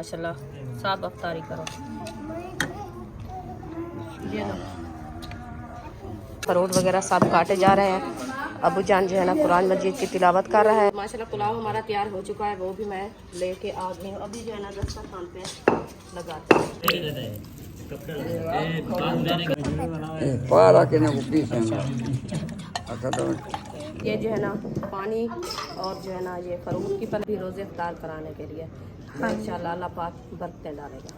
माशाल्लाह साहब अफ्तारी करो। ये लो फ्रूट वगैरह सब काटे जा रहे हैं। अबू जान जो है ना कुरान मजीद की तिलावत कर रहा है। माशाल्लाह पुलाव हमारा तैयार हो चुका है, वो भी मैं लेके आ गई हूँ। अभी जो है ना दस्तरखान पे लगाते हैं। ये जो है ना पानी और जो है ना ये फ्रूट की पल भी रोज़े इफ्तार कराने के लिए इंशाअल्लाह अल्लाह पाक बरकतें डालेगा।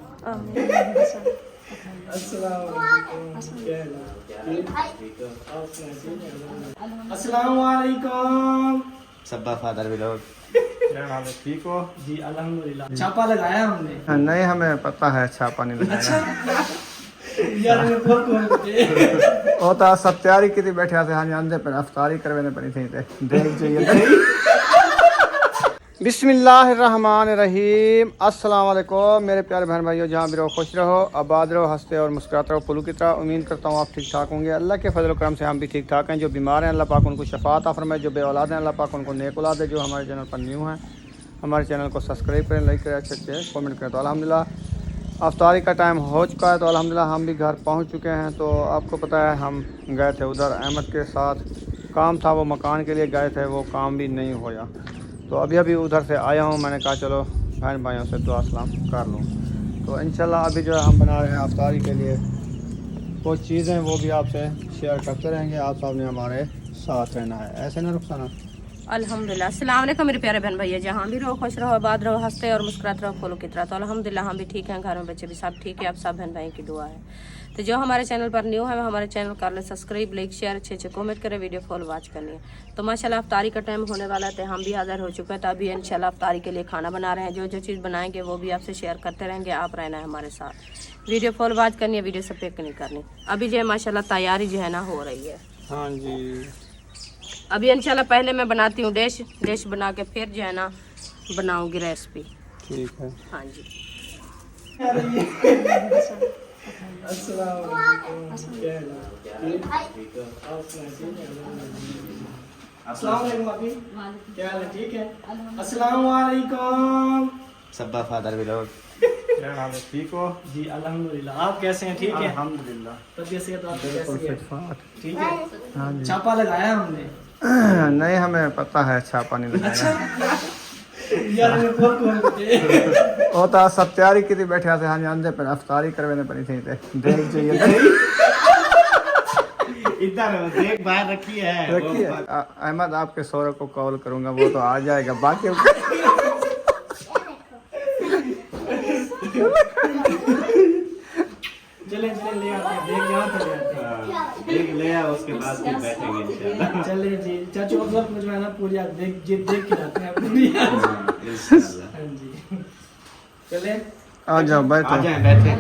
अस्सलाम वालेकुम। सब्बा फादर भी लोग ठीक हो जी? अल्हम्दुलिल्लाह। छापा लगाया हमने? नहीं, हमें पता है छापा नहीं लगाया। अच्छा यार मैं वो तो सब तैयारी की थी, बैठे थे हाँ अंदर पर अफ्तारी करवाने पड़ी थी देख चाहिए। बिस्मिल्लाहिर्रहमानिर्रहीम। अस्सलाम वालेकुम मेरे प्यारे बहन भाइयों, जहाँ भी रहो खुश रहो, आबाद रहो, हंसते और मुस्कुराते रहो पुलू की तरह। उम्मीद करता हूँ आप ठीक ठाक होंगे। अल्लाह के फजल करम से हम भी ठीक ठाक हैं। जो बीमार हैं अल्लाह पाक उनको शफात अता फरमाए, जो बे औलाद हैं अल्लाह पाक उनको नेक औलाद दे। जो हमारे चैनल पर न्यू हैं हमारे चैनल को सब्सक्राइब करें, लाइक करें, अच्छे अच्छे कॉमेंट करें। तो अल्हम्दुलिल्लाह अफ्तारी का टाइम हो चुका है, तो अल्हम्दुलिल्लाह हम भी घर पहुँच चुके हैं। तो आपको पता है हम गए थे उधर अहमद के साथ, काम था वो मकान के लिए गए थे, वो काम भी नहीं होया। तो अभी उधर से आया हूँ, मैंने कहा चलो बहन भाइयों से दुआ सलाम कर लूँ। तो इंशाल्लाह अभी जो है हम बना रहे हैं अफ्तारी के लिए कुछ चीज़ें, वो भी आपसे शेयर करते रहेंगे। आप सब ने हमारे साथ रहना है, ऐसे ना रुखसाना। अल्हम्दुलिल्लाह। अस्सलाम वालेकुम मेरे प्यारे बहन भैया, जहाँ भी रहो खुश रहो, आबाद रहो, हंसते और मुस्कुराते रहो फूलों की तरह। तो अल्हम्दुलिल्लाह हम भी ठीक हैं, घर में बच्चे भी सब ठीक है। आप सब बहन भाई की दुआ है। तो जो हमारे चैनल पर न्यू है वो हमारे चैनल कर ले सब्सक्राइब, लाइक शेयर, अच्छे अच्छे कमेंट करें, वीडियो फॉलो वॉच करनी है। तो माशाल्लाह अफ्तारी का टाइम होने वाला है, तो हम भी हाज़िर हो चुके हैं। तो अभी इंशाल्लाह अफ्तारी के लिए खाना बना रहे हैं। जो जो चीज़ बनाएंगे वो भी आपसे शेयर करते रहेंगे। आप रहना है हमारे साथ, वीडियो फॉलो वॉच करनी है, वीडियो से पिक नहीं करनी। अभी जो है माशाल्लाह तैयारी जो है ना हो रही है। हाँ जी, अभी इंशाल्लाह पहले मैं बनाती हूँ डिश बना के फिर जो है ना बनाऊंगी रेसिपी। ठीक है। हाँ जी। अस्सलाम वालेकुम अभी क्या हाल है? ठीक है। अस्सलाम वालेकुम। सब्बा फादर भी लोग ठीक हो जी? अल्हम्दुलिल्लाह। आप कैसे हैं? ठीक है अल्हम्दुलिल्लाह। तबीयत सेहत आपकी कैसी है? ठीक है। हाँ जी। छापा लगाया हमने? नहीं, हमें पता है छापा नहीं लगाया। यार मैं वो तो सब तैयारी की थी, बैठे थे हाँ अंदर पर अफ्तारी करवाने पड़ी थी देख चाहिए। इधर देख बाहर रखी है। रखिए अहमद, आपके सौरभ को कॉल करूंगा, वो तो आ जाएगा। बाकी चले ले आते हैं, देख यहाँ पे ले आते हैं। देख ले आ, उसके बाद फिर बैठेंगे इंशाल्लाह। चले जी चाचू अगर मुझे ना पूरी देख के जाते हैं पूरी। इंशाल्लाह। हाँ जी चले आ जाओ बैठो। आ जाए बैठे।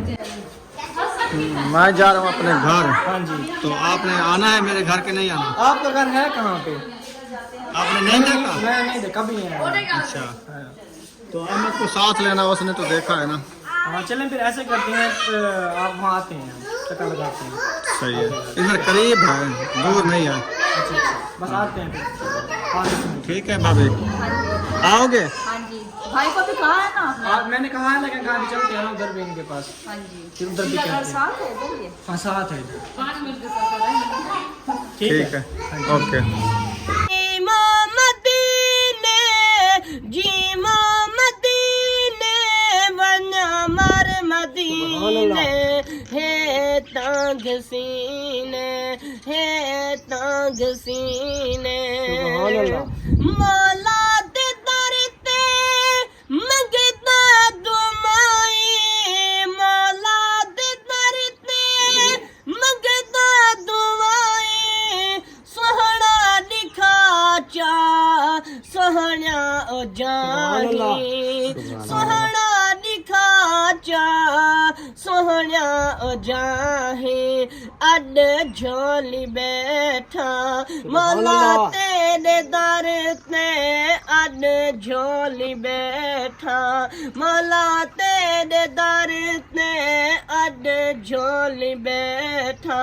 मैं जा रहा हूँ अपने घर। हाँ जी। तो आपने आना है मेरे घर के नहीं आना? आपका घर है कहाँ पे? आपने नहीं देखा? मैं नहीं देखा भी है। अच्छा, तो अहमद को साथ लेना, उसने तो देखा है ना। हाँ चलें फिर ऐसे करते हैं, तो आप वहाँ आते हैं, चक्कर लगाते हैं। सही है, इधर करीब है, दूर नहीं है। अच्छा बस आते हैं फिर। ठीक है भाभी, आओगे? हाँ जी, भाई को भी कहा है ना आपने? आप मैंने कहा है लेकिन कहा भी चलते हैं ना उधर भी इनके पास। हाँ जी, फिर उधर भी इनका घर कहते हैं। साथ है इधर ये। हाँ साथ है। 5 मिनट के सफर है। ठीक है, ओके। तांग सीने मौला दे दर ते मंगता दुआई, मौला दे दर ते मंगता दुआई। सोहना लिखा चा सोहना ओ जानी, सोहना लिखा चा सोहना ओ जाही। अड झोली बैठा मौला तेरे दर ते, अड झोली बैठा मौला तेरे दर ते, अड झोली बैठा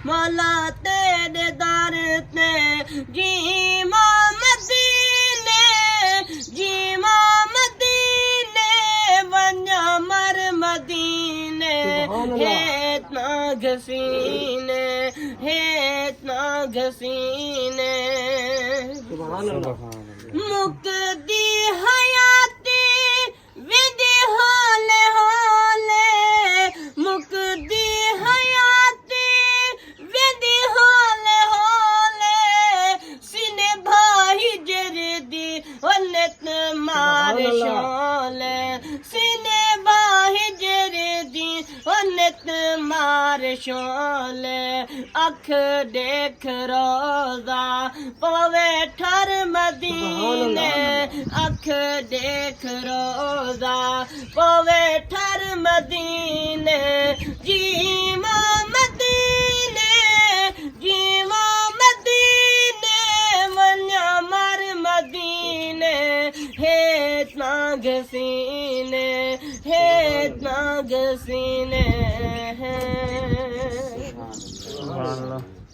मौला तेरे दर ते। जी मदीने, जी मदीने वन्या है नागसीने, है नागसीने। मुक्ति हयाती विधि हाले हाले, मुक्ति हयाती विधि हाले हाले, सिने भाई जरदी वन्नत मार शोले, सिने भाई जरदी वन्नत मार शोले। अख देख रोजा पवे ठर मदीने, अख देख रोजा पवे ठर मदीने। जीवा मदीने, जीवा मदीने, वन्या मर मदीने। हे नागसीने, हे नागसीने।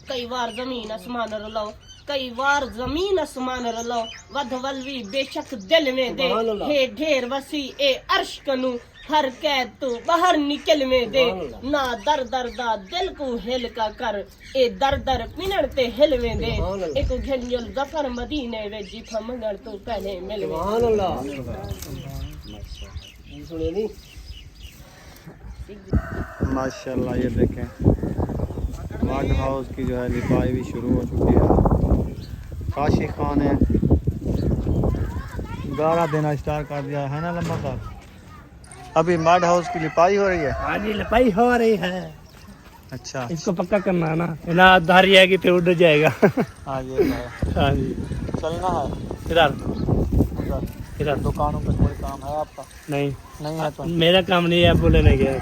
कई बार जमीन आसमान रलो, कई बार जमीन आसमान रलो, वध वलवी बेशक दिल में दे। हे ढेर वसी ए अर्श कनु, हर कैद तू बाहर निकल में दे। ना दर दर दा दिल को हिल का कर, ए दर दर पिनड़ ते हिल में दे। एक झंझल जफर मदीने वे जिथा मंगल तू पहले मिल में। माशाल्लाह ये देखें मड हाउस की जो है लिपाई भी शुरू हो चुकी है। काशी खान है गारा देना स्टार्ट कर दिया है ना लम्बा साहब। अभी मड हाउस की लिपाई हो रही है। हाँ जी लिपाई हो रही है। अच्छा इसको पक्का करना है ना, ना धारी आएगी फिर उड़ जाएगा। हाँ जी हाँ जी चलना है इधर इधर इधर। दुकानों पे कोई काम है आपका? नहीं नहीं है तो मेरा काम नहीं है, बोले नहीं गया।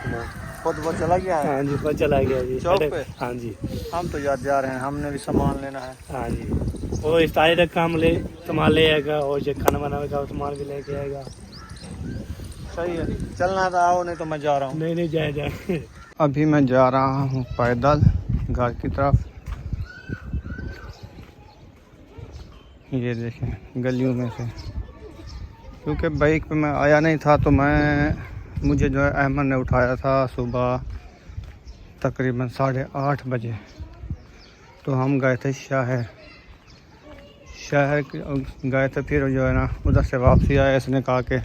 खुद वो चला गया है। हाँ जी वो चला गया जी चौक पे? हाँ जी हम तो यार जा रहे हैं, हमने भी सामान लेना है। हाँ जी वो इस तारे का काम ले सामान ले आएगा, और जो खाना बनाएगा सामान भी लेके आएगा। सही है चलना था, आओ नहीं तो मैं जा रहा हूँ। नहीं जाए जाए। अभी मैं जा रहा हूँ पैदल घर की तरफ। ये देखें गलियों में से, क्योंकि बाइक पे मैं आया नहीं था तो मुझे जो है अहमद ने उठाया था सुबह तकरीबन 8:30 बजे। तो हम गए थे शहर गए थे। फिर जो है ना उधर से वापसी आया, इसने कहा कि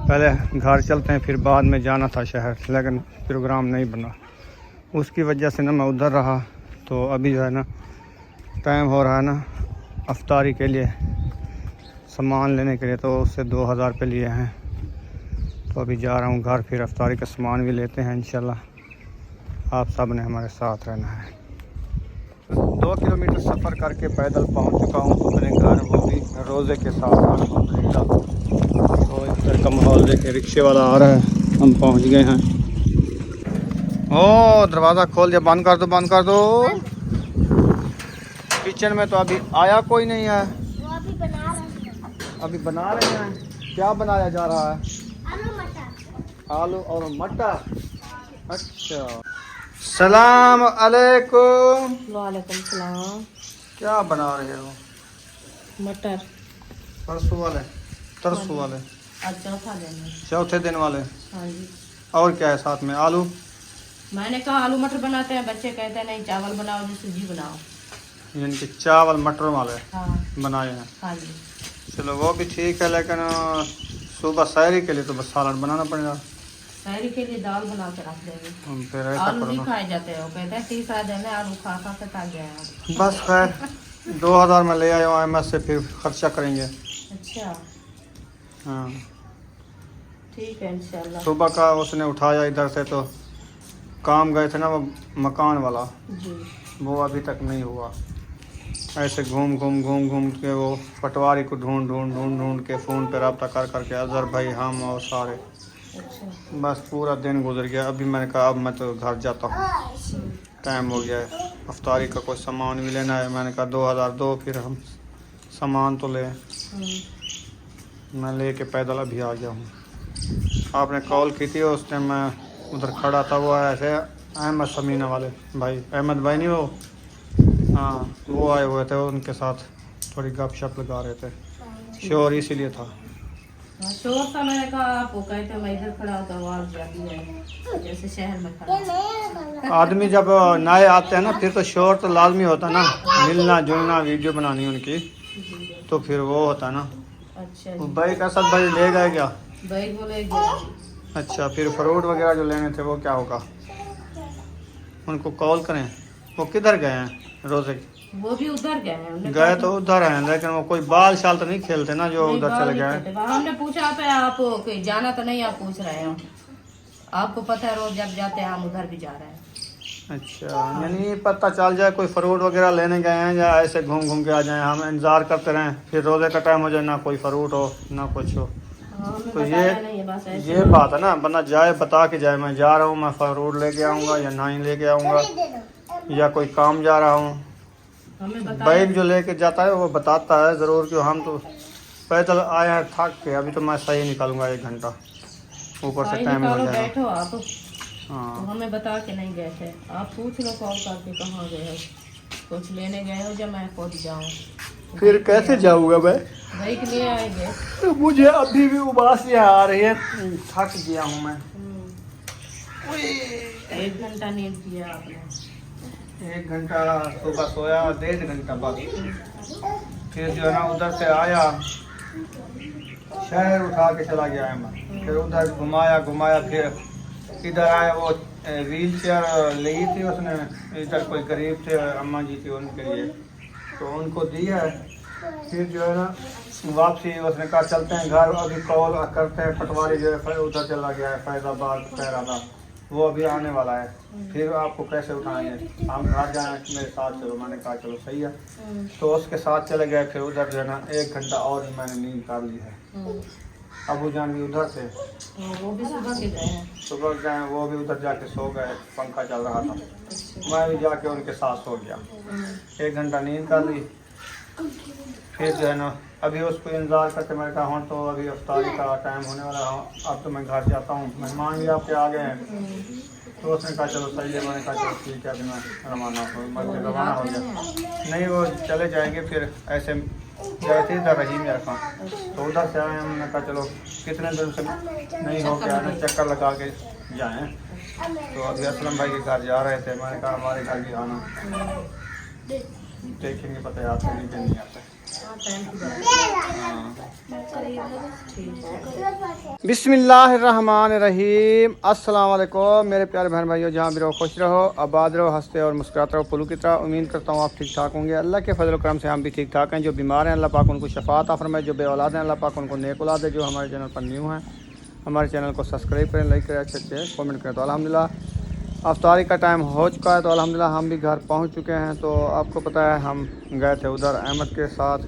पहले घर चलते हैं फिर बाद में जाना था शहर, लेकिन प्रोग्राम नहीं बना। उसकी वजह से ना मैं उधर रहा। तो अभी जो है ना टाइम हो रहा है ना अफ्तारी के लिए सामान लेने के लिए, तो उससे 2000 रुपये लिए हैं। तो अभी जा रहा हूँ घर, फिर अफ्तारी का सामान भी लेते हैं इंशाल्लाह। आप सब ने हमारे साथ रहना है। 2 किलोमीटर सफ़र करके पैदल पहुँच चुका हूँ अपने घर, वो भी रोज़े के साथ अल्हम्दुलिल्लाह। तो इधर का माहौल देखे, रिक्शे वाला आ रहा है, हम पहुँच गए हैं। ओ दरवाज़ा खोल दिया, बंद कर दो बंद कर दो। किचन में तो अभी आया कोई नहीं है। अभी बना रहे हैं। क्या बनाया जा रहा है? आलू और मटर। अच्छा सलाम अलैकुम। वालेकुम सलाम। क्या बना रहे हो? मटर तरसू वाले आज चौथा दिन है। चौथे दिन वाले। हाँ जी। और क्या है साथ में? आलू। मैंने कहा आलू मटर बनाते हैं, बच्चे कहते हैं नहीं चावल बनाओ जी, सब्जी बनाओ। यानी कि चावल मटर वाले हाँ बनाए हैं। हाँ जी। चलो वो भी ठीक है, लेकिन सुबह सहरी के लिए तो बस सालन बनाना पड़ेगा। सहरी के लिए दाल बना के रख देंगे। फिर ऐसा आलू नहीं करना खाए जाते हैं, वो कहते हैं तीसरा दिन है आलू खा खा के थक गया है। बस खैर 2000 में ले आया एमएस से, फिर खर्चा करेंगे। अच्छा हाँ ठीक है इंशाल्लाह। सुबह का उसने उठाया इधर से, तो काम गए थे ना वो मकान वाला, जी वो अभी तक नहीं हुआ। ऐसे घूम घूम के वो पटवारी को ढूंढ के फ़ोन पे रब्ता कर करके अजहर भाई हम और सारे, अच्छा बस पूरा दिन गुजर गया। अभी मैंने कहा अब मैं तो घर जाता हूँ, टाइम हो गया है। अफ्तारी का कोई सामान भी लेना है। मैंने कहा 2000 दो, फिर हम सामान तो ले। मैं लेके पैदल अभी आ गया हूँ। आपने कॉल की थी उस टाइम मैं उधर खड़ा था। वो ऐसे अहमद समीना वाले भाई, अहमद भाई नहीं वो, हाँ वो आए हुए थे, उनके साथ थोड़ी गपशप लगा रहे थे। शोर इसीलिए था। हाँ, शोर था, मैंने कहा आप वो कहते मैं इधर खड़ा होता आवाज जाती है जैसे शहर में खड़ा। आदमी जब नए आते हैं ना फिर तो शोर तो लाजमी होता ना, मिलना जुलना, वीडियो बनानी उनकी, तो फिर वो होता ना। अच्छा वो जी। भाई का साथ भाई ले गए क्या? भाई बोलेगी अच्छा, फिर फ्रूट वगैरह जो लेने थे वो क्या होगा? उनको कॉल करें। वो किधर गए हैं रोजे? वो भी उधर गए हैं। उन्होंने गए तो उधर हैं, लेकिन वो कोई बाल शाल तो नहीं खेलते ना जो नहीं, उधर बाहर चले नहीं गए। खेलते। हमने पूछा पे आप कोई जाना तो नहीं, आप पूछ रहे हो। आपको पता है रोज जब जाते हैं हम उधर भी जा रहे हैं। अच्छा, यानी पता चल जाए कोई फ्रूट वगैरह लेने गए हैं या ऐसे घूम घूम के आ जाएं, हम इंतजार करते रहें, फिर रोजे का टाइम हो जाए ना कोई फ्रूट हो ना कुछ हो। हाँ, हमें तो बताया नहीं है, बस ऐसे ये बात है ना, बंदा जाए बता के जाए मैं जा रहा हूँ, मैं फ्रूट लेके आऊँगा या नहीं लेके आऊँगा, या कोई काम जा रहा हूँ। हमें बताया। बाइक जो लेके जाता है वो बताता है ज़रूर, कि हम तो पैदल आए हैं थक के, अभी तो मैं सही निकालूंगा 1 घंटा, ऊपर से भाई टाइम हो निकालो, जाएगा। बैठो आप। तो हाँ, हमें बता के नहीं गए थे, आप पूछ लो कॉल करके कहाँ गए हो, कुछ लेने गए हो जब मैं खुद जाऊँ। फिर कैसे जाऊँगा मैं? भाई के लिए आएंगे। मुझे अभी भी उबासियाँ आ रही है, थक गया हूँ मैं। 1 घंटा नींद किया आपने। 1 घंटा सुबह सोया, 1.5 घंटा बाद फिर जो है ना उधर से आया, शहर उठा के चला गया है मैं, फिर उधर घुमाया, फिर इधर आया, वो व्हील चेयर ली थी उसने, इधर कोई गरीब थे अम्मा जी थी उनके लिए, तो उनको दी है। फिर जो है ना वापसी उसने कहा चलते हैं घर, अभी कॉल करते हैं, पटवारी जो है उधर चला गया है फैजाबाद, खैराबाद, वो अभी आने वाला है, फिर आपको कैसे उठाएंगे, हम घर जाए, मेरे साथ चलो। मैंने कहा चलो सही है, तो उसके साथ चले गए। फिर उधर जो है ना 1 घंटा और ही मैंने नींद कर ली है। अबू जान भी उधर से वो भी सुबह के गए हैं। सुबह गए, वो भी उधर जाके सो गए, पंखा चल रहा था, मैं भी जाके उनके साथ सो गया। 1 घंटा नींद कर ली, फिर जो है ना अभी उसको इंतज़ार करते, मैंने कहा हाँ तो अभी अफ्तारी का टाइम होने वाला है, अब तो मैं घर जाता हूँ, मेहमान भी आपके आ गए हैं। तो उसने कहा चलो सही है, मैंने कहा चलो ठीक है, अभी मैं रवाना हो गया। नहीं, वो चले जाएंगे, फिर ऐसे गए थे इधर रही मेरे खान, तो उधर से आए, हमने कहा चलो कितने दिन से नहीं हो गया ना, चक्कर लगा के जाएँ। तो अभी असलम भाई के घर जा रहे थे, मैंने कहा हमारे घर भी आना, देखेंगे पता आते नहीं कि नहीं आते। बिस्मिल्लाहिर्रहमानिर्रहीम। अस्सलाम वालेकुम मेरे प्यारे बहन भाइयों, जहाँ भी रहो खुश रहो, आबाद रहो, हंसते और मुस्कुराते रहो पुलू की तरह। उम्मीद करता हूँ आप ठीक ठाक होंगे। अल्लाह के फजल करम से हम भी ठीक ठाक हैं। जो बीमार हैं अल्लाह पाक उनको शफात अता फरमाए, जो बे औलाद हैं अल्लाह पाक उनको नेक औलाद है। जो हमारे चैनल पर न्यू हैं हमारे चैनल को सब्सक्राइब करें, लाइक करें, अच्छे कमेंट करें। तो अल्हम्दुलिल्लाह अफ्तारी का टाइम हो चुका है, तो अल्हम्दुलिल्लाह हम भी घर पहुँच चुके हैं। तो आपको पता है हम गए थे उधर अहमद के साथ,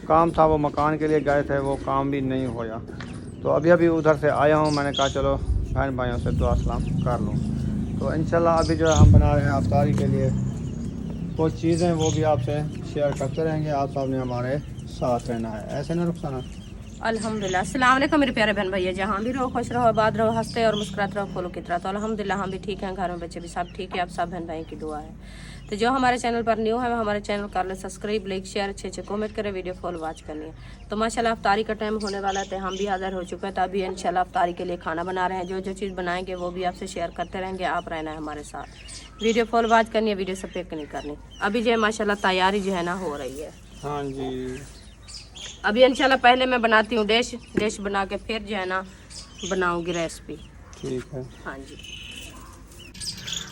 काम था, वो मकान के लिए गए थे, वो काम भी नहीं होया। तो अभी उधर से आया हूँ, मैंने कहा चलो बहन भाइयों से दुआ सलाम कर लूँ। तो इंशाल्लाह अभी जो है हम बना रहे हैं अफ्तारी के लिए कुछ चीज़ें, वो भी आपसे शेयर करते रहेंगे। आप साहब ने हमारे साथ रहना है, ऐसे ना रुखसाना। अल्हम्दुलिल्लाह, अस्सलाम वालेकुम मेरे प्यारे बहन भैया, जहाँ भी रहो खुश रहो, आबाद रहो, हंसते और मुस्कुराते रहो फूलों की तरह। तो अल्हम्दुलिल्लाह हम भी ठीक हैं, घर में बच्चे भी सब ठीक है, आप सब बहन भाई की दुआ है। तो जो हमारे चैनल पर न्यू है हमारे चैनल कर ले सब्सक्राइब, लाइक शेयर, अच्छे कमेंट करें, वीडियो फॉल वॉच करनी है। तो माशाल्लाह अफ्तारी का टाइम होने वाला है, हम भी हाजिर हो चुके हैं। तो अभी इंशाल्लाह अफ्तारी के लिए खाना बना रहे हैं, जो चीज़ बनाएंगे वो भी आपसे शेयर करते रहेंगे। आप रहना है हमारे साथ, वीडियो फॉल वॉच करनी है, वीडियो से पिक नहीं करनी। अभी जो है माशाल्लाह तैयारी जो है ना हो रही है। हाँ जी, अभी इंशाल्लाह पहले मैं बनाती हूँ डिश बना के फिर जो है ना बनाऊंगी रेसिपी। ठीक है। हाँ जी,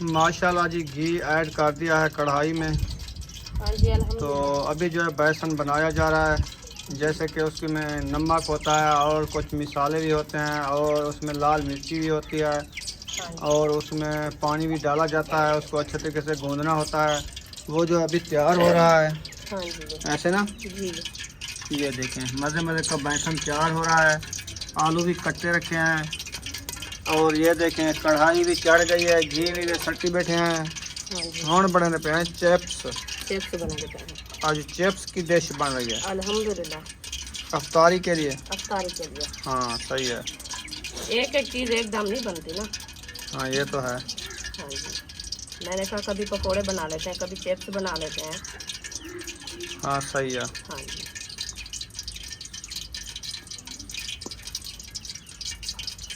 माशाल्लाह जी घी ऐड कर दिया है कढ़ाई में। हाँ जी, तो अभी जो है बेसन बनाया जा रहा है, जैसे कि उसके में नमक होता है और कुछ मिसाले भी होते हैं और उसमें लाल मिर्ची भी होती है और उसमें पानी भी डाला जाता है, उसको अच्छे तरीके से गूंदना होता है। वो जो अभी तैयार हो रहा है, हाँ जी, ऐसे ना, जी ये देखें मज़े मज़े का बेसन तैयार हो रहा है। आलू भी कट्टे रखे हैं और ये देखें कढ़ाई भी चढ़ गई है, घी भी सट्टी बैठे हैं। हाँ जी, हॉर्न बने पे हैं चिप्स। बना देते हैं। आज चिप्स की डिश बन रही है अल्हम्दुलिल्लाह अफ्तारी के लिए। अफ्तारी के लिए हाँ सही है। एक चीज़ एकदम नहीं बनती ना। हाँ ये तो है। हाँ जी, मैंने कहा कभी पकोड़े बना लेते हैं, कभी चिप्स बना लेते हैं। हाँ सही है। हाँ जी,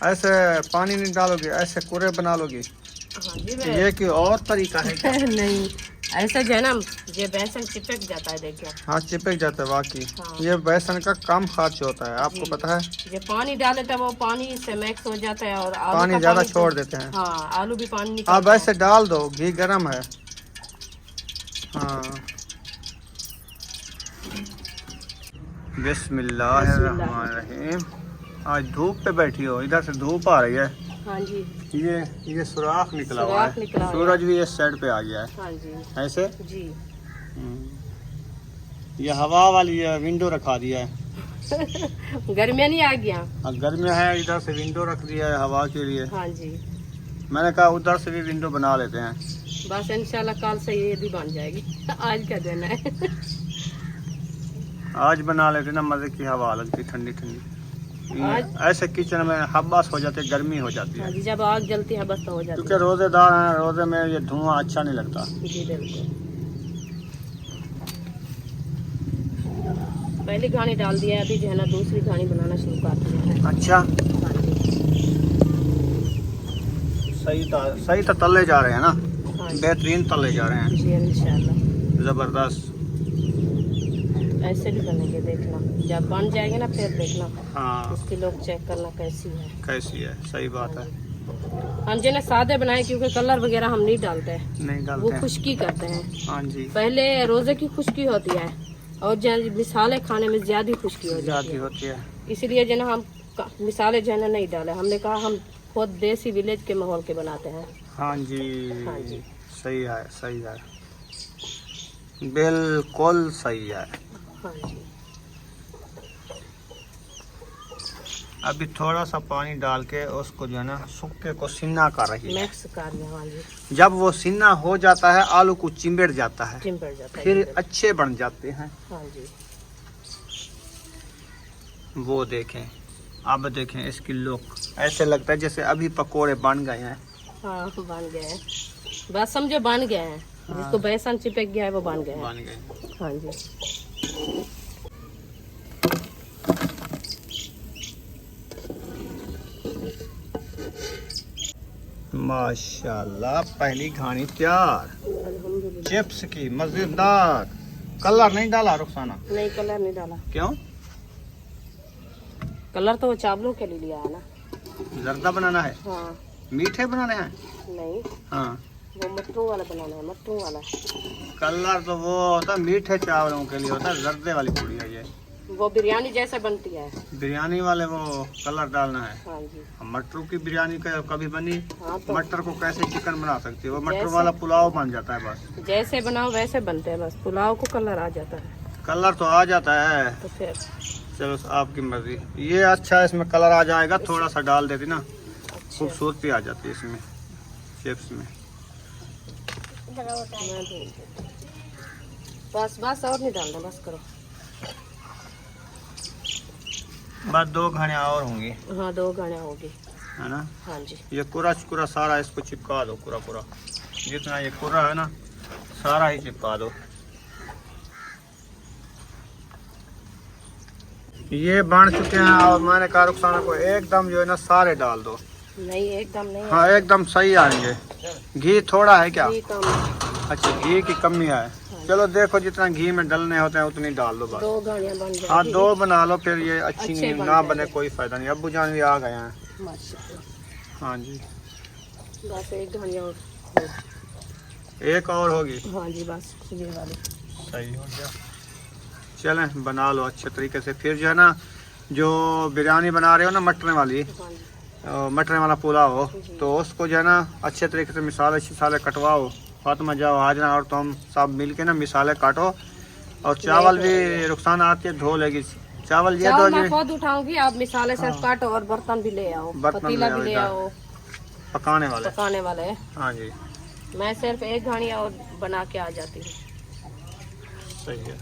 ऐसे पानी नहीं डालोगे, ऐसे कुरे बना लोगे? हाँ जी ये कि और तरीका है क्या? नहीं, ऐसा जो है ना, ये बेसन चिपक जाता है, देखिए। हाँ चिपक जाता है वाकई। हाँ। ये बेसन का कम खर्च होता है, आपको पता है। ये पानी डाले तो वो पानी से मिक्स हो जाता है और आलू पानी का ज्यादा पानी छोड़ तो- देते हैं। हाँ, आलू भी पानी अब निकालता ऐसे डाल दो, घी गरम है। हाँ बिस्मिल्लाहिर्रहमानिर्रहीम। आज धूप पे बैठी हो, इधर से धूप आ रही है। है। हाँ जी, ये सुराख निकला हुआ सुराख है, निकला हुआ है। सूरज भी इस साइड पे आ गया है हाँ जी ऐसे। जी। ये हवा वाली है, विंडो रखा दिया है। गर्मियाँ नहीं आ गया। अब गर्मी है, इधर से विंडो रख दिया है हवा के लिए। हाँ जी, मैंने कहा उधर से भी विंडो बना लेते हैं। बस इंशाल्लाह कल से ये भी बन जाएगी। आज का दिन है। आज बना लेते ना, मजे की हवा लगती ठंडी ठंडी। आज- ऐसे किचन में हब्बास हो जाते, गर्मी हो जाती हाँ है। जी, जब आग जलती है बस तो हो जाती क्योंकि रोजेदार हैं, रोजे में ये धुआं अच्छा नहीं लगता। है। जी बिल्कुल। पहली घानी डाल दिया है, अभी जो है ना दूसरी घानी बनाना शुरू कर दिया है। अच्छा हाँ जी, सही तो तले जा रहे हैं ना, हाँ जी, बेहतरीन तले जा रहे हैं, जी इंशाल्लाह। जबरदस्त। ऐसे भी बनेंगे, देखना जब बन जाएंगे ना फिर देखना हाँ इसकी लोग चेक करना कैसी है। कैसी है, सही बात है। हम जो ना सादे बनाए, क्योंकि कलर वगैरह हम नहीं डालते हैं, नहीं वो डालते हैं। खुश्की करते हैं। हाँ जी, पहले रोजे की खुश्की होती है और मिसाले खाने में ज्यादा खुश्की हो जाती जाती है, होती है। इसलिए जो ना हम मिसाले जो है ना नहीं डाले। हमने कहा हम खुद देसी विलेज के माहौल के बनाते हैं। हाँ जी, हाँ जी। सही है, सही है, बिल्कुल सही है। हाँ जी, अभी थोड़ा सा पानी डाल के उसको जो है ना सुक्के को सिन्ना कर रही है। मिक्स कर लिया। हाँ जी, जब वो सिन्ना हो जाता है, आलू को चिंबड़ जाता है, चिंपड़ जाता है। फिर जी, अच्छे बन जाते हैं। हाँ जी, वो देखें, अब देखें इसकी लुक, ऐसे लगता है जैसे अभी पकोड़े बन गए हैं। हाँ बन गए हैं, बस समझो बन गए हैं। जिसको बेसन चिपक गया है वो बन गए हैं। बन गए। हाँ जी, माशाल्लाह, पहली घानी तैयार। अल्हम्दुलिल्लाह। चिप्स की मजेदार। कलर नहीं डाला रुखसाना? नहीं, कलर नहीं डाला। क्यों? कलर तो वो चावलों के लिए लिया है ना। जर्दा बनाना है, हाँ, मीठे बनाने हैं। नहीं हाँ, वो मटरू वाला बनाना है, मटरू वाला। कलर तो वो होता है मीठे चावलों के लिए होता है, जर्दे वाली पूड़ी है ये। वो बिरयानी जैसे बनती है। बिरयानी वाले वो कलर डालना है। हाँ जी, मटरू की बिरयानी का कभी बनी? हाँ तो मटर को कैसे चिकन बना सकती है? वो मटर जैसे- वाला पुलाव बन जाता है बस। जैसे बनाओ वैसे बनते हैं, बस पुलाव को कलर आ जाता है कलर तो आ जाता है, तो फिर। चलो आपकी मर्जी। ये अच्छा है, इसमें कलर आ जाएगा, थोड़ा सा डाल देती ना, अच्छा, खूबसूरती आ जाती है इसमें चिप्स में। मैं भेज देती हूँ। बस बस और नहीं डालना, बस करो। बस 2 घानियाँ और होंगी, हाँ 2 घानियाँ होगी। है ना। हाँ जी, ये कुरा सारा इसको चिपका दो, पूरा जितना ये कुरा है ना सारा ही चिपका दो। ये बन चुके हैं और मैंने कहा रुखसाना को एकदम जो है ना सारे डाल दो। नहीं एकदम नहीं। हाँ एकदम सही आएंगे। घी थोड़ा है क्या? घी कम। अच्छा, घी की कमी है। चलो देखो, जितना घी में डलने होते हैं उतनी डाल दो बस। 2 घानियाँ बन हाँ जाएगी। 2 बना लो, फिर ये अच्छी अच्छे बन ना बने जाएंगे। कोई फायदा नहीं। अब्बू जान भी आ गए हैं। माशाल्लाह। हाँ जी, बस 1 घानियाँ और। एक और होगी। हाँ जी, बस ये वाली। सही हो गया। चलें बना लो अच्छे तरीके से। फिर जो है ना, जो बिरयानी बना रहे हो ना मटन वाली, हाँ जी, मटन वाला पुलाव हो, तो उसको जो है ना अच्छे तरीके से मिसाले कटवाओ। फातिमा जाओ हाजरा और तुम सब मिल के ना मिसाले काटो। और चावल भी रुखसाना आती है, धो लेगी चावल। ये दो चावल मैं जी खुद उठाऊंगी, आप मिसाले से काटो और बर्तन भी ले आओ, बर्तन पतीला ले आओ भी ले इधर। आओ, पकाने वाले। पकाने वाले हैं। हाँ जी, मैं सिर्फ 1 घानियाँ और बना के आ जाती हूँ। सही है।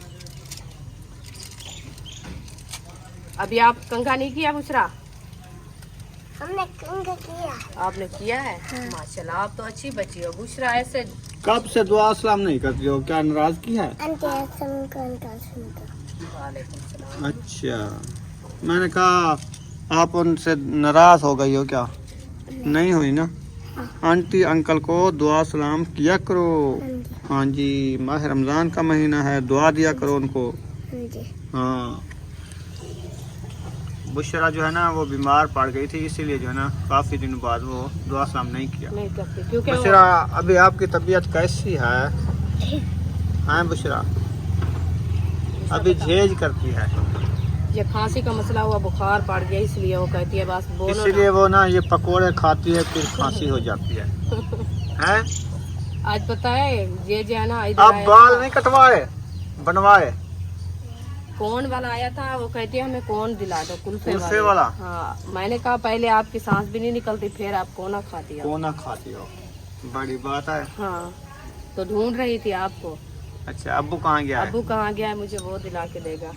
अभी आप कंघा नहीं किया बुशरा? हमने कंघा किया। आपने किया है? माशाल्लाह, आप तो अच्छी बच्ची हो बुशरा। ऐसे कब से दुआ सलाम नहीं करती हो? क्या नाराज की है? वालेकुम सलाम। अच्छा, मैंने कहा आप उनसे नाराज हो गई हो क्या? नहीं हुई ना? आंटी अंकल को दुआ सलाम किया करो। हाँ जी, माह रमज़ान का महीना है, दुआ दिया करो उनको। हाँ, बुशरा जो है ना वो बीमार पड़ गई थी, इसीलिए जो है ना काफ़ी दिनों बाद वो दुआ सलाम नहीं किया। नहीं करती क्योंकि बुशरा अभी आपकी तबीयत कैसी है? हाँ बुशरा अभी झेज करती है, ये खांसी का मसला हुआ, बुखार पड़ गया, इसलिए वो कहती है बस बोलो ना। इसीलिए वो ना ये पकोड़े खाती है फिर खांसी हो जाती है। हैं? आज पता है ये जो है ना इधर आप आया बाल था, नहीं कटवाए बनवाए? कौन वाला आया था, वो कहती है हमें कौन दिला दो, कुल्फे वाला? हाँ, मैंने कहा पहले आपकी सांस भी नहीं निकलती, फिर आप कोना खाती हो। कोना खाती हो, बड़ी बात है। हाँ, तो ढूंढ रही थी आपको। अच्छा, अब्बू कहाँ गया है? अबू कहाँ गया है, मुझे वो दिला के देगा।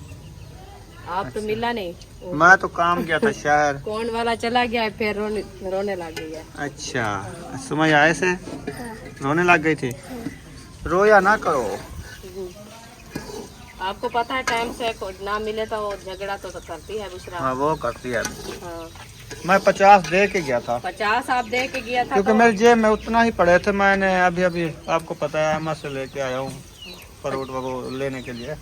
आप तो मिला नहीं, वो मैं तो काम गया था शहर। कौन वाला चला गया है, फिर रोने लग गई है। अच्छा, सुमैया ऐसे रोने लग गई थी? रोया ना करो। आपको पता है टाइम से ना मिले तो वो झगड़ा तो करती है बुशरा। हाँ वो करती है। हाँ, मैं 50 दे के गया था 50 आप दे के गया था क्योंकि तो मेरे जेब में उतना ही पड़े थे। मैंने अभी अभी आपको पता है मैं से लेके आया हूँ फ्रूट वगैरह लेने के लिए,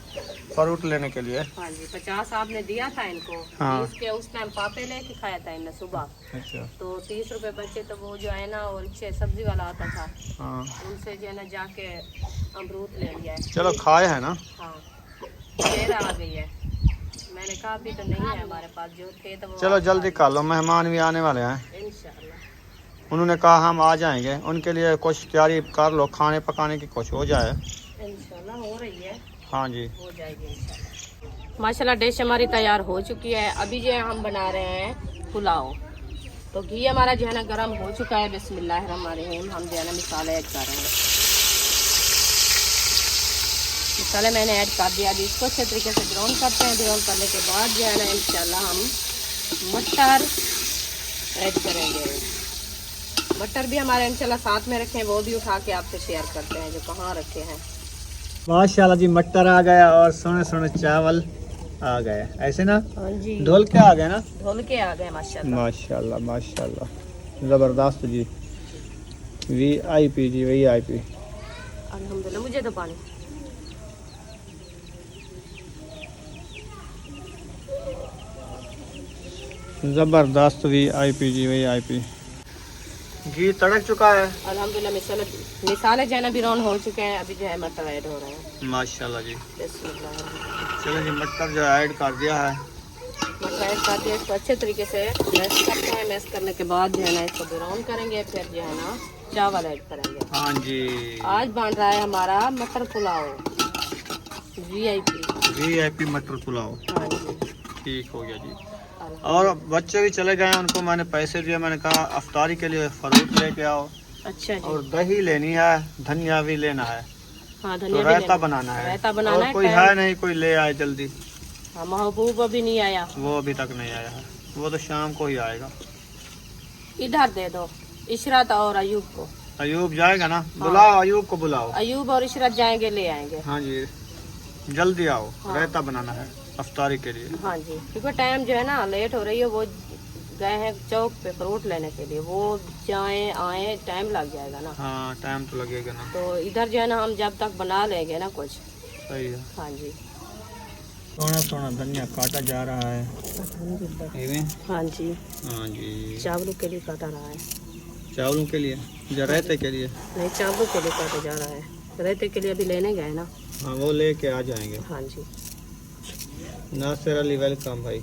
फ्रूट लेने के लिए। हाँ जी, 50 आपने दिया था इनको। हाँ। 30 के उस टाइम पापे लेके खाया था इन्हें सुबह, अच्छा। तो 30 रुपए बचे, तो वो जो है ना और रिक्शे सब्जी वाला आता था, हाँ उनसे जो है ना जाके अमरूद ले लिया है। चलो खाए है ना। हाँ, फिर आ गई है। मैंने कहा अभी तो नहीं है हमारे पास, जो थे तो वो चलो जल्दी कर लो, मेहमान भी आने वाले हैं। इंशाल्लाह उन्होंने कहा हम आ जाएंगे, उनके लिए कुछ तैयारी कर लो, खाने पकाने की कुछ हो जाए। इंशाल्लाह हो रही है, हाँ जी। हो जाएगी इंशाल्लाह। माशाल्लाह डिश हमारी तैयार हो चुकी है। अभी जो है हम बना रहे हैं पुलाव। तो घी हमारा जो है ना गर्म हो चुका है। बिस्मिल्लाहिर्रहमानिर्रहीम। हम जो है ना मसाले ऐड कर रहे हैं। मसाले मैंने ऐड कर दिया। अभी इसको अच्छे तरीके से ब्राउन करते हैं। ब्राउन करने के बाद जो है ना इंशाल्लाह हम मटर ऐड करेंगे। मटर भी हमारे इंशाल्लाह साथ में रखे हैं, वो भी उठा के आपसे शेयर करते हैं जो कहाँ रखे हैं। माशाल्लाह जी, मटर आ गया और सोने सोने चावल आ गए, ऐसे ना हाँ जी, ढोल के आ गए ना। धुल के आ गए माशाल्लाह। माशाल्लाह माशाल्लाह, ज़बरदस्त जी। VIP जी, VIP। अल्हम्दुलिल्लाह। मुझे तो पानी ज़बरदस्त VIP जी, VIP। घी तड़क चुका है। अल्हम्दुलिल्लाह। मिसाले जो है ना ब्राउन हो चुके हैं। अभी जो है मटर ऐड हो रहे हैं। माशाल्लाह जी। बिस्मिल्लाह। चलो जी, मटर जो ऐड कर दिया है। मटर ऐड कर दिया, इसको अच्छे तरीके से मैश करते हैं। मैश करने के बाद जो है ना इसको ब्राउन करेंगे, फिर जो है ना चावल ऐड करेंगे। हाँ जी। आज बन रहा है हमारा मटर पुलाव VIP मटर पुलाव। हाँ जी। ठीक हो गया जी। और बच्चे भी चले गए, उनको मैंने पैसे दिए। मैंने कहा अफ्तारी के लिए फ्रूट लेके आओ, अच्छा जी। और दही लेनी है, धनिया भी लेना है, हाँ, तो धनिया भी रायता लेना। बनाना है। रायता बनाना और है। कोई है नहीं, कोई ले आए जल्दी। हाँ, महबूब अभी नहीं आया, वो अभी तक नहीं आया है, वो तो शाम को ही आएगा। इधर दे दो इशरत और अयूब को। अयूब जाएगा ना, बुलाओ अयूब को बुलाओ। अयूब और इशरत जाएंगे, ले आएंगे। हाँ जी, जल्दी आओ, हाँ। रायता बनाना है अफ्तारी के लिए। हाँ जी, क्योंकि टाइम जो है ना लेट हो रही है। वो गए हैं चौक पे फ्रूट लेने के लिए, वो जाएं आए टाइम लग जाएगा ना। हाँ, टाइम तो लगेगा ना। तो इधर जो है ना हम जब तक बना लेंगे ना कुछ। सही है। हाँ जी। सोना सोना धनिया काटा जा रहा है। इवें? हाँ जी, हाँ जी। चावलों के लिए काटा रहा है। चावलों के लिए या रायते के लिए? नहीं, चावलों के लिए काटा जा रहा है। रायते के लिए अभी लेने गए ना। हाँ, वो लेके आ जाएंगे। हाँ जी। नासिर अली, वेलकम भाई।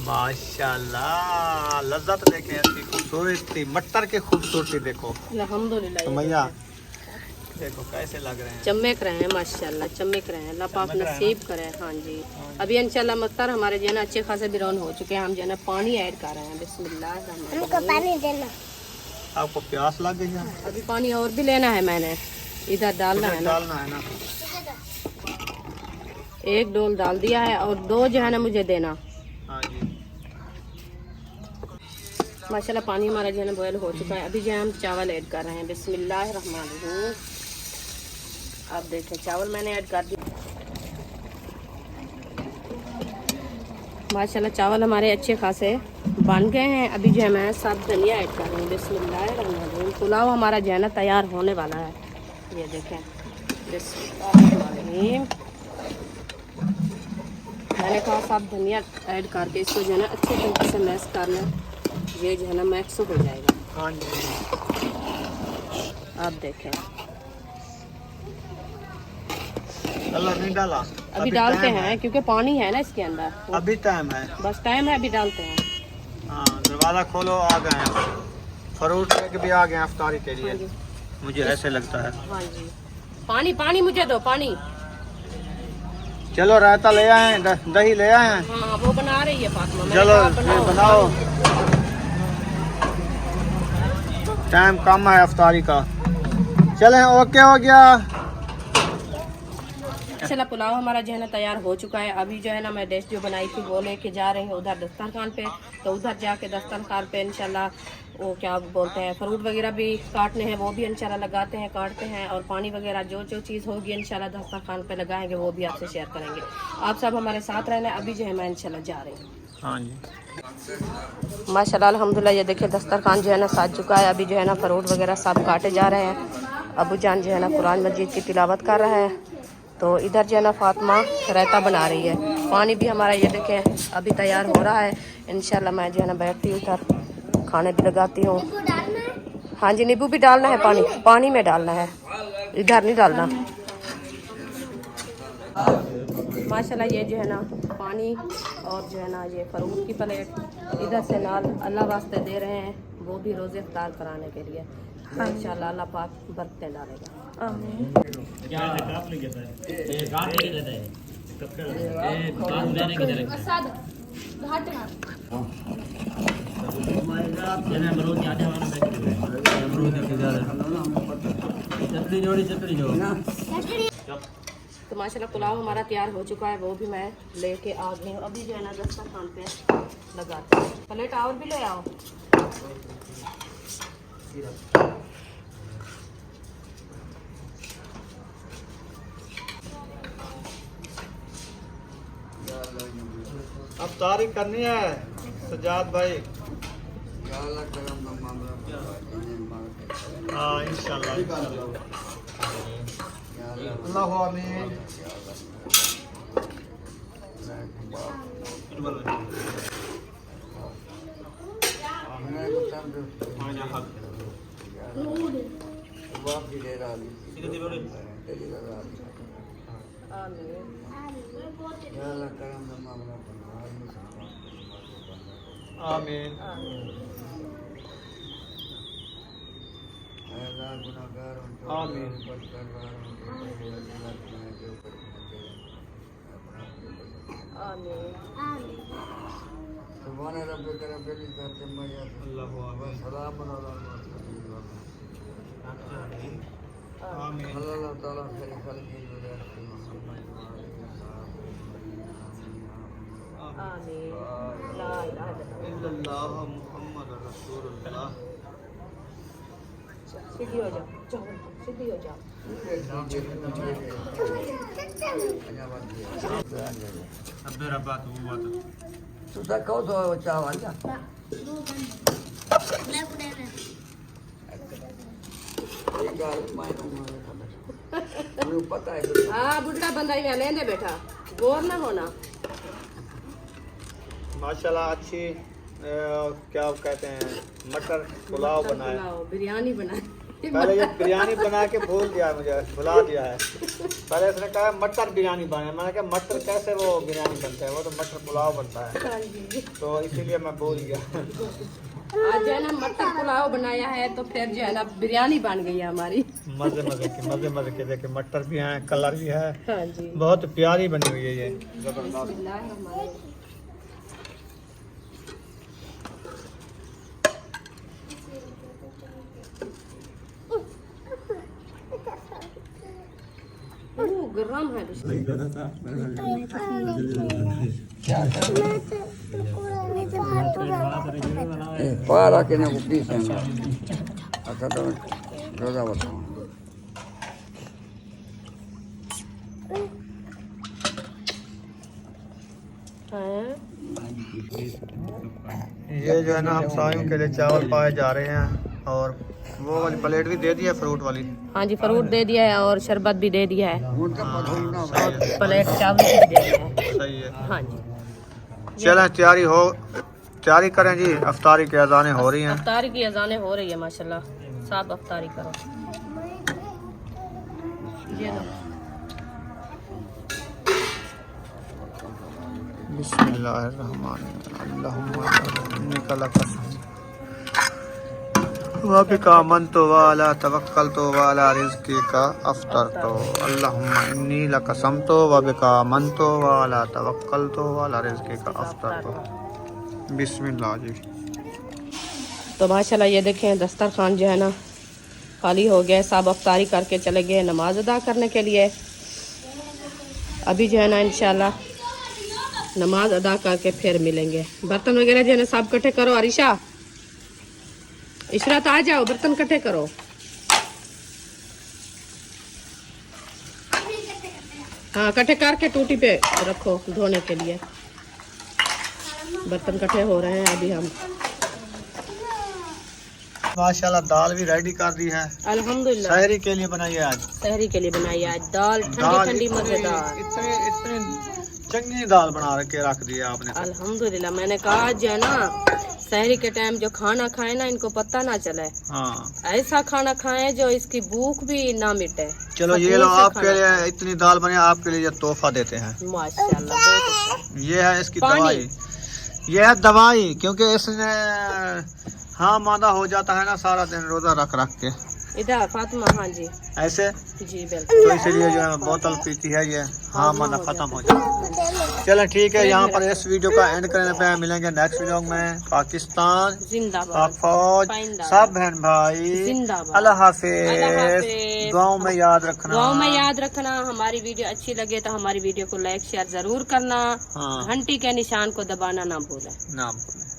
माशाल्लाह, लज्जत देखें इसकी खूबसूरती, मटर की खूबसूरती देखो। अल्हम्दुलिल्लाह। सुमैया देखो कैसे लग रहे हैं, चमक रहे हैं माशाल्लाह, चमक रहे हैं। अल्लाह पाक चमक रहे हैं नसीब करे। हाँ जी। अभी इंशाल्लाह मटर हमारे जो है ना अच्छे खासे ब्राउन हो चुके हैं। हम जो है ना पानी ऐड कर रहे हैं। बिस्मिल्लाह। हमको पानी देना। आपको प्यास लग गई है? अभी पानी और भी लेना है मैंने, इधर डालना है ना। डालना है ना। एक डोल डाल दिया है और 2 जो है ना मुझे देना। हाँ जी। माशाल्लाह पानी हमारा जो है ना बॉयल हो चुका है। अभी जो है हम चावल ऐड कर रहे हैं। बिस्मिल्लाहिर्रहमानिर्रहीम। आप देखें चावल मैंने ऐड कर दिया। माशाल्लाह चावल हमारे अच्छे खासे बन गए हैं। अभी जो है मैं सब धनिया ऐड कर रही हूँ। बिस्मिल्लाहिर्रहमानिर्रहीम। पुलाव हमारा जो है ना तैयार होने वाला है। ये देखें बिस्मिल्लाहिर्रहमानिर्रहीम। मैंने कहा सब धनिया ऐड करके इसको जो है ना अच्छे तरीके से मैश करना, ये जो है ना मैक्स हो जाएगा। हाँ जी। आप देखें कलर नहीं डाला? अभी डालते टाइम हैं है। क्योंकि पानी है ना इसके अंदर। अभी टाइम है। बस टाइम है, अभी डालते हैं। हाँ दरवाज़ा खोलो, आ गए हैं। फ्रूट लेके भी आ गए हैं इफ्तारी के लिए। हाँ जी। मुझे ऐसे लगता है। हाँ जी। पानी पानी मुझे दो पानी। चलो रायता ले आए, दही ले आए हैं। हाँ वो बना रही है फातिमा। मैंने चलो कहा ये बनाओ, टाइम कम है इफ्तारी का। चलें, ओके हो गया। चला पुलाव हमारा जो है ना तैयार हो चुका है। अभी जो है ना मैं डिश जो बनाई थी वो लेके जा रही हूँ उधर दस्तरखान पे। तो उधर जाके दस्तरखान पे इंशाल्लाह वो क्या बोलते हैं फ्रूट वगैरह भी काटने हैं, वो भी इंशाल्लाह लगाते हैं, काटते हैं। और पानी वगैरह जो जो चीज़ होगी इंशाल्लाह दस्तरखान पे लगाएंगे, वो भी आपसे शेयर करेंगे। आप सब हमारे साथ रहना। अभी जो है मैं इंशाल्लाह जा रही हूँ। हाँ जी। माशाल्लाह अल्हम्दुलिल्लाह। ये देखिए दस्तरखान जो है ना साज चुका है। अभी जो है ना फ्रूट वगैरह सब काटे जा रहे हैं। अबू जान जो है ना कुरान मजीद की तिलावत कर रहा है। तो इधर जो है ना फातिमा रायता बना रही है। पानी भी हमारा ये देखें अभी तैयार हो रहा है। इंशाल्लाह मैं जो है ना बैठती हूँ उधर, खाने भी लगाती हूँ। हाँ जी नींबू भी डालना है, पानी में डालना है, इधर नहीं डालना। माशाल्लाह ये जो है ना पानी और जो है ना ये फ्रूट की प्लेट इधर से नाल अल्लाह वास्ते दे रहे हैं, वो भी रोज़े इफ्तार कराने के लिए। तो इंशाल्लाह अल्लाह पाक बरकतें डालेगा। तो माशाल्लाह पुलाव हमारा तैयार हो चुका है, वो भी मैं लेके आ गई हूँ। अभी जो है ना दस्तरखान पे लगाते हैं। प्लेट और भी ले आओ। अब तारीख करनी है सजाद भाई। हाँ इंशाल्लाह अल्लाह आमीन। आमीन। आमीन। सीधी हो जाओ, सीधी हो जाओ। तू कहो तो चावल पता है। हाँ बुढ़ा बंदा ही लेने बैठा, बोर ना होना। माशाल्लाह अच्छी क्या कहते हैं मटर पुलाव बनाया। पुलाव बिरयानी बनाई। पहले ये बिरयानी बना के भूल गया, मुझे भुला दिया है। पहले इसने कहा मटर बिरयानी बनाया, मैंने कहा मटर कैसे वो बिरयानी बनता है, वो तो मटर पुलाव बनता है। हाँ जी। तो इसीलिए मैं भूल गया। आज जो है ना मटर पुलाव बनाया है तो फिर जो है ना बिरयानी बन गई है हमारी। मजे के देखे मटर भी हैं, कलर भी है। हाँ जी। बहुत प्यारी बनी हुई है ये, जबरदस्त। गरम है बिस्किट। पारा के ना वो पीस है अच्छा तो रोजा बताओ ये जो है ना हम सायों के लिए चावल पाए जा रहे हैं और वो वाली प्लेट भी दे दी है फ्रूट वाली। हाँ जी, फ्रूट दे दिया है और शरबत भी दे दिया है उनका पसंद ना और प्लेट चावल भी दे दिया है। सही है। हाँ जी, चलें तैयारी करें जी, अफ्तारी की अजानें हो रही हैं। अफ्तारी की अजानें हो रही है माशाल्लाह। सब अफ्तारी करो। ये लो। बिस्मिल्लाहिर्रहमानिर्रहीम आमनतु व अला तवक्कलतु व अला रिज़्क़ी का अफ़्तरतु अल्लाहुम्मा इन्नी लक़समतु व बिका आमनतु व अला तवक्कलतु व अला रिज़्क़ी का अफ़्तरतु। बिस्मिल्लाह जी। तो माशाल्लाह ये देखें दस्तरखान जो है ना खाली हो गया। सब अफ्तारी करके चले गए नमाज अदा करने के लिए। अभी जो है ना इंशाल्लाह नमाज अदा करके फिर मिलेंगे। बर्तन वगैरह जो है ना सब इकट्ठे करो। अरिशा, इशरत आ जाओ, बर्तन इकट्ठे करो। हाँ, इकट्ठे करके टूटी पे रखो धोने के लिए। बर्तन इकट्ठे हो रहे हैं अभी हम। माशाल्लाह दाल भी रेडी कर दी है। अल्हम्दुलिल्लाह सहरी के लिए बनाई है आज। सहरी के लिए बनाई है आज दाल ठंडी ठंडी मजेदार। इतनी चंगी दाल बना के रख दी है आपने। अल्हम्दुलिल्लाह। मैंने कहा जो है ना सहरी के टाइम जो खाना खाए ना इनको पता ना चले। हाँ, ऐसा खाना खाएं जो इसकी भूख भी ना मिटे। चलो ये लो आपके लिए इतनी दाल बने, आपके लिए ये तोहफा देते हैं। माशाल्लाह बहुत अच्छा। ये है इसकी पानी। दवाई। ये है दवाई क्योंकि इसने हाँ मादा हो जाता है ना सारा दिन रोजा रख के। इधर फातिमा, हाँ जी ऐसे जी बिल्कुल। तो इसीलिए जो है बोतल पीती है ये हाँ मादा खत्म हो जाता है। चलो ठीक है, यहाँ पर इस वीडियो का एंड करने पे मिलेंगे नेक्स्ट वीडियो में। पाकिस्तान जिंदाबाद, फौज सब बहन भाई जिंदाबाद। अल्लाह हाफिज। गाँव में याद रखना, गाँव में याद रखना। हमारी वीडियो अच्छी लगे तो हमारी वीडियो को लाइक शेयर जरूर करना। हाँ। घंटी के निशान को दबाना ना भूलें। ना भूलें।